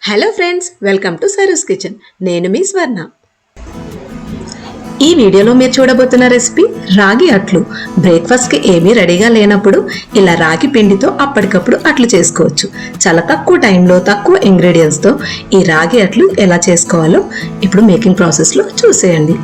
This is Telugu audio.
Hello friends, welcome to Saru's kitchen. నేను మీ స్వర్ణ. ఈ వీడియోలో మీరు చూడబోతున్న రెసిపీ రాగి అట్లు. బ్రేక్ఫాస్ట్కి ఏమీ రెడీగా లేనప్పుడు ఇలా రాగి పిండితో అప్పటికప్పుడు అట్లు చేసుకోవచ్చు. చాలా తక్కువ టైంలో తక్కువ ఇంగ్రీడియంట్స్తో ఈ రాగి అట్లు ఎలా చేసుకోవాలో ఇప్పుడు మేకింగ్ ప్రాసెస్లో చూసేయండి.